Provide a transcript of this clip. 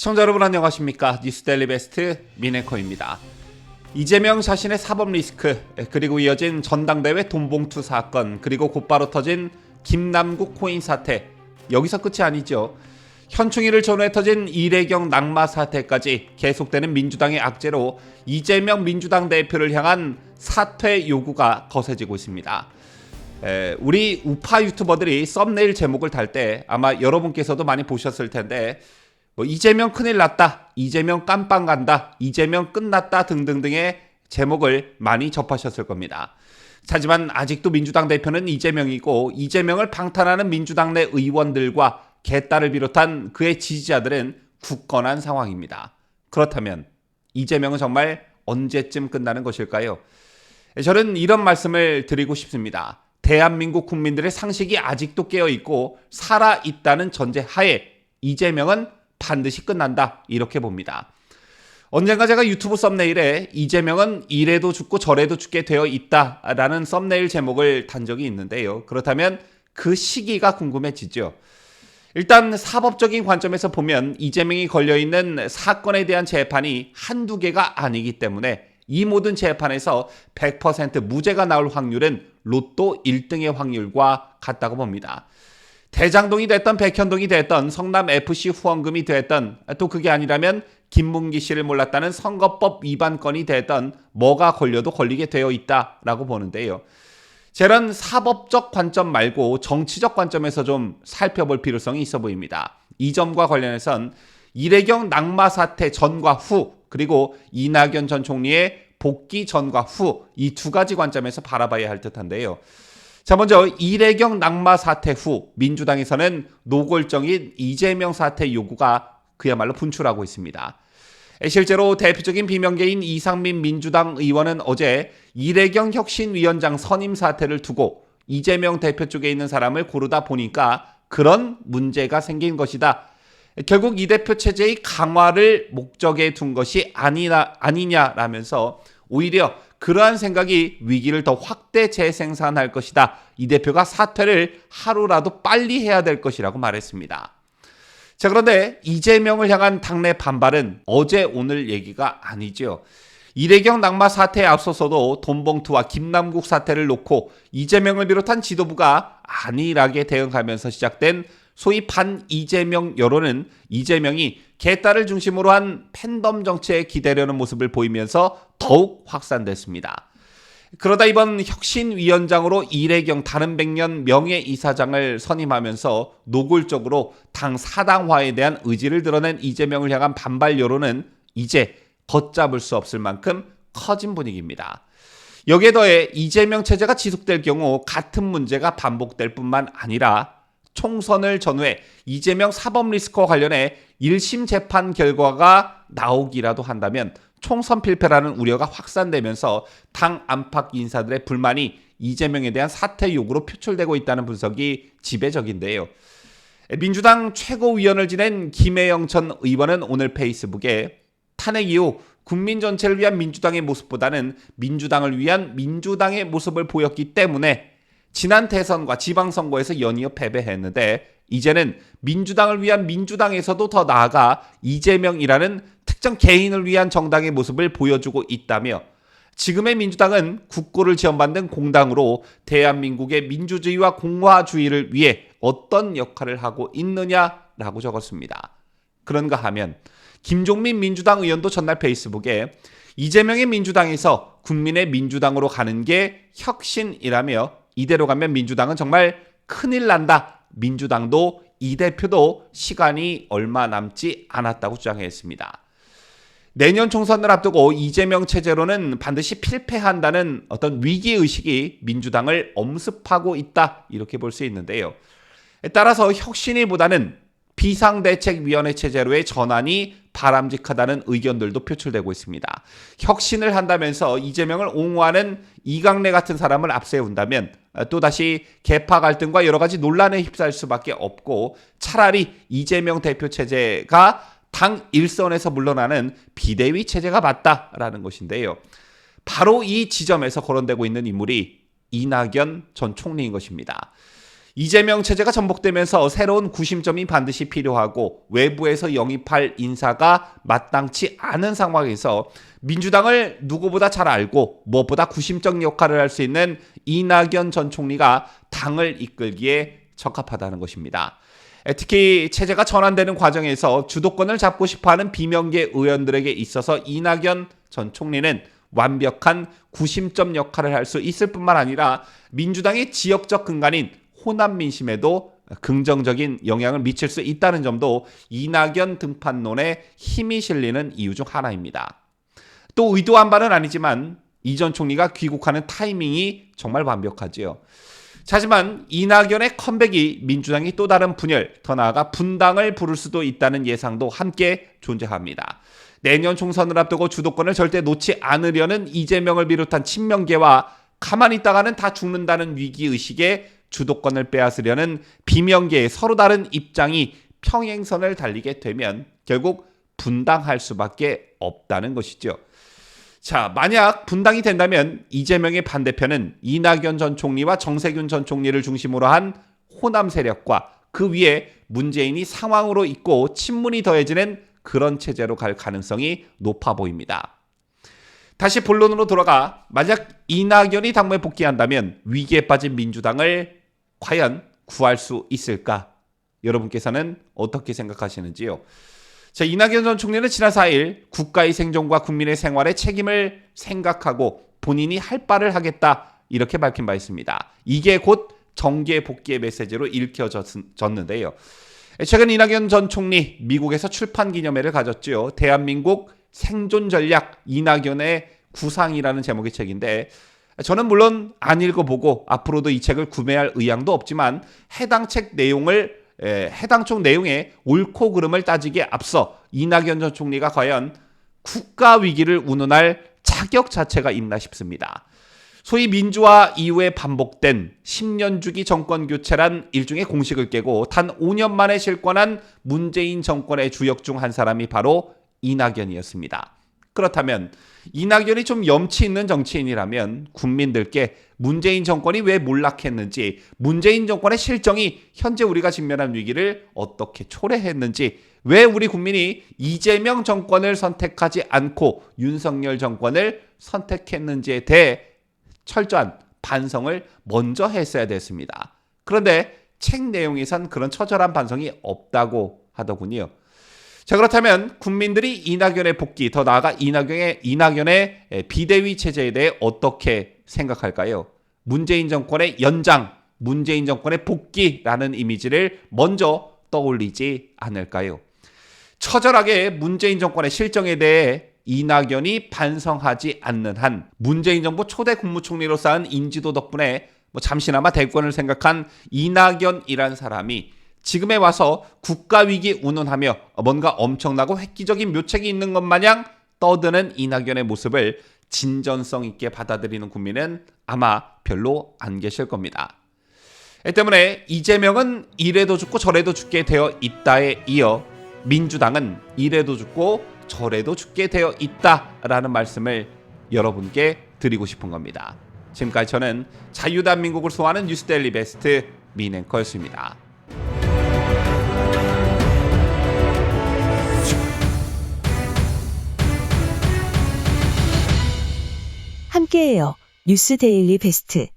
시청자 여러분 안녕하십니까? 뉴스데일리 베스트 미네커입니다. 이재명 자신의 사법 리스크, 그리고 이어진 전당대회 돈봉투 사건, 그리고 곧바로 터진 김남국 코인 사태, 여기서 끝이 아니죠. 현충일을 전후해 터진 이래경 낙마 사태까지 계속되는 민주당의 악재로 이재명 민주당 대표를 향한 사퇴 요구가 거세지고 있습니다. 우리 우파 유튜버들이 썸네일 제목을 달 때 아마 여러분께서도 많이 보셨을 텐데 이재명 큰일 났다, 이재명 깜빵 간다, 이재명 끝났다 등등등의 제목을 많이 접하셨을 겁니다. 하지만 아직도 민주당 대표는 이재명이고 이재명을 방탄하는 민주당 내 의원들과 개딸을 비롯한 그의 지지자들은 굳건한 상황입니다. 그렇다면 이재명은 정말 언제쯤 끝나는 것일까요? 저는 이런 말씀을 드리고 싶습니다. 대한민국 국민들의 상식이 아직도 깨어있고 살아있다는 전제하에 이재명은 반드시 끝난다, 이렇게 봅니다. 언젠가 제가 유튜브 썸네일에 이재명은 이래도 죽고 저래도 죽게 되어 있다라는 썸네일 제목을 단 적이 있는데요. 그렇다면 그 시기가 궁금해지죠. 일단 사법적인 관점에서 보면 이재명이 걸려있는 사건에 대한 재판이 한두 개가 아니기 때문에 이 모든 재판에서 100% 무죄가 나올 확률은 로또 1등의 확률과 같다고 봅니다. 대장동이 됐던 백현동이 됐던 성남FC 후원금이 됐던, 또 그게 아니라면 김문기 씨를 몰랐다는 선거법 위반 건이 됐던 뭐가 걸려도 걸리게 되어 있다라고 보는데요. 저런 사법적 관점 말고 정치적 관점에서 좀 살펴볼 필요성이 있어 보입니다. 이 점과 관련해선 이래경 낙마 사태 전과 후, 그리고 이낙연 전 총리의 복귀 전과 후, 이 두 가지 관점에서 바라봐야 할 듯한데요. 자, 먼저 이래경 낙마 사태 후 민주당에서는 노골적인 이재명 사퇴 요구가 그야말로 분출하고 있습니다. 실제로 대표적인 비명계인 이상민 민주당 의원은 어제 이래경 혁신위원장 선임 사태를 두고 이재명 대표 쪽에 있는 사람을 고르다 보니까 그런 문제가 생긴 것이다. 결국 이 대표 체제의 강화를 목적에 둔 것이 아니냐라면서 오히려 그러한 생각이 위기를 더 확대 재생산할 것이다. 이 대표가 사퇴를 하루라도 빨리 해야 될 것이라고 말했습니다. 자, 그런데 이재명을 향한 당내 반발은 어제 오늘 얘기가 아니죠. 이래경 낙마 사태에 앞서서도 돈봉투와 김남국 사태를 놓고 이재명을 비롯한 지도부가 안일하게 대응하면서 시작된 소위 반 이재명 여론은 이재명이 개딸을 중심으로 한 팬덤 정치에 기대려는 모습을 보이면서 더욱 확산됐습니다. 그러다 이번 혁신위원장으로 이래경 다른 백년 명예이사장을 선임하면서 노골적으로 당 사당화에 대한 의지를 드러낸 이재명을 향한 반발 여론은 이제 걷잡을 수 없을 만큼 커진 분위기입니다. 여기에 더해 이재명 체제가 지속될 경우 같은 문제가 반복될 뿐만 아니라 총선을 전후해 이재명 사법 리스크와 관련해 1심 재판 결과가 나오기라도 한다면 총선 필패라는 우려가 확산되면서 당 안팎 인사들의 불만이 이재명에 대한 사퇴 요구로 표출되고 있다는 분석이 지배적인데요. 민주당 최고위원을 지낸 김혜영 전 의원은 오늘 페이스북에 탄핵 이후 국민 전체를 위한 민주당의 모습보다는 민주당을 위한 민주당의 모습을 보였기 때문에 지난 대선과 지방선거에서 연이어 패배했는데 이제는 민주당을 위한 민주당에서도 더 나아가 이재명이라는 특정 개인을 위한 정당의 모습을 보여주고 있다며 지금의 민주당은 국고를 지원받는 공당으로 대한민국의 민주주의와 공화주의를 위해 어떤 역할을 하고 있느냐라고 적었습니다. 그런가 하면 김종민 민주당 의원도 전날 페이스북에 이재명의 민주당에서 국민의 민주당으로 가는 게 혁신이라며 이대로 가면 민주당은 정말 큰일 난다. 민주당도 이 대표도 시간이 얼마 남지 않았다고 주장했습니다. 내년 총선을 앞두고 이재명 체제로는 반드시 필패한다는 어떤 위기의식이 민주당을 엄습하고 있다, 이렇게 볼 수 있는데요. 따라서 혁신이보다는 비상대책위원회 체제로의 전환이 바람직하다는 의견들도 표출되고 있습니다. 혁신을 한다면서 이재명을 옹호하는 이강래 같은 사람을 앞세운다면 또다시 계파 갈등과 여러 가지 논란에 휩싸일 수밖에 없고 차라리 이재명 대표 체제가 당 일선에서 물러나는 비대위 체제가 맞다라는 것인데요. 바로 이 지점에서 거론되고 있는 인물이 이낙연 전 총리인 것입니다. 이재명 체제가 전복되면서 새로운 구심점이 반드시 필요하고 외부에서 영입할 인사가 마땅치 않은 상황에서 민주당을 누구보다 잘 알고 무엇보다 구심적 역할을 할 수 있는 이낙연 전 총리가 당을 이끌기에 적합하다는 것입니다. 특히 체제가 전환되는 과정에서 주도권을 잡고 싶어하는 비명계 의원들에게 있어서 이낙연 전 총리는 완벽한 구심점 역할을 할 수 있을 뿐만 아니라 민주당의 지역적 근간인 호남 민심에도 긍정적인 영향을 미칠 수 있다는 점도 이낙연 등판론에 힘이 실리는 이유 중 하나입니다. 또 의도한 바는 아니지만 이 전 총리가 귀국하는 타이밍이 정말 완벽하지요. 하지만 이낙연의 컴백이 민주당이 또 다른 분열, 더 나아가 분당을 부를 수도 있다는 예상도 함께 존재합니다. 내년 총선을 앞두고 주도권을 절대 놓지 않으려는 이재명을 비롯한 친명계와 가만히 있다가는 다 죽는다는 위기의식에 주도권을 빼앗으려는 비명계의 서로 다른 입장이 평행선을 달리게 되면 결국 분당할 수밖에 없다는 것이죠. 자, 만약 분당이 된다면 이재명의 반대편은 이낙연 전 총리와 정세균 전 총리를 중심으로 한 호남 세력과 그 위에 문재인이 상황으로 있고 친문이 더해지는 그런 체제로 갈 가능성이 높아 보입니다. 다시 본론으로 돌아가 만약 이낙연이 당무에 복귀한다면 위기에 빠진 민주당을 과연 구할 수 있을까? 여러분께서는 어떻게 생각하시는지요? 자, 이낙연 전 총리는 지난 4일 국가의 생존과 국민의 생활에 책임을 생각하고 본인이 할 바를 하겠다 이렇게 밝힌 바 있습니다. 이게 곧 정계 복귀의 메시지로 읽혀졌는데요. 최근 이낙연 전 총리 미국에서 출판 기념회를 가졌죠. 대한민국 생존 전략 이낙연의 구상이라는 제목의 책인데 저는 물론 안 읽어보고 앞으로도 이 책을 구매할 의향도 없지만 해당 책 내용을 해당 쪽 내용의 옳고 그름을 따지기에 앞서 이낙연 전 총리가 과연 국가 위기를 운운할 자격 자체가 있나 싶습니다. 소위 민주화 이후에 반복된 10년 주기 정권 교체란 일종의 공식을 깨고 단 5년 만에 실권한 문재인 정권의 주역 중 한 사람이 바로 이낙연이었습니다. 그렇다면 이낙연이 좀 염치 있는 정치인이라면 국민들께 문재인 정권이 왜 몰락했는지, 문재인 정권의 실정이 현재 우리가 직면한 위기를 어떻게 초래했는지, 왜 우리 국민이 이재명 정권을 선택하지 않고 윤석열 정권을 선택했는지에 대해 철저한 반성을 먼저 했어야 됐습니다. 그런데 책 내용에선 그런 처절한 반성이 없다고 하더군요. 자, 그렇다면 국민들이 이낙연의 복귀, 더 나아가 이낙연의 비대위 체제에 대해 어떻게 생각할까요? 문재인 정권의 연장, 문재인 정권의 복귀라는 이미지를 먼저 떠올리지 않을까요? 처절하게 문재인 정권의 실정에 대해 이낙연이 반성하지 않는 한 문재인 정부 초대 국무총리로 쌓은 인지도 덕분에 잠시나마 대권을 생각한 이낙연이란 사람이 지금에 와서 국가위기 운운하며 뭔가 엄청나고 획기적인 묘책이 있는 것 마냥 떠드는 이낙연의 모습을 진전성 있게 받아들이는 국민은 아마 별로 안 계실 겁니다. 때문에 이재명은 이래도 죽고 저래도 죽게 되어 있다에 이어 민주당은 이래도 죽고 저래도 죽게 되어 있다라는 말씀을 여러분께 드리고 싶은 겁니다. 지금까지 저는 자유대한민국을 소화하는 뉴스데일리 베스트 민앵커였습니다. 함께해요. 뉴스데일리 베스트.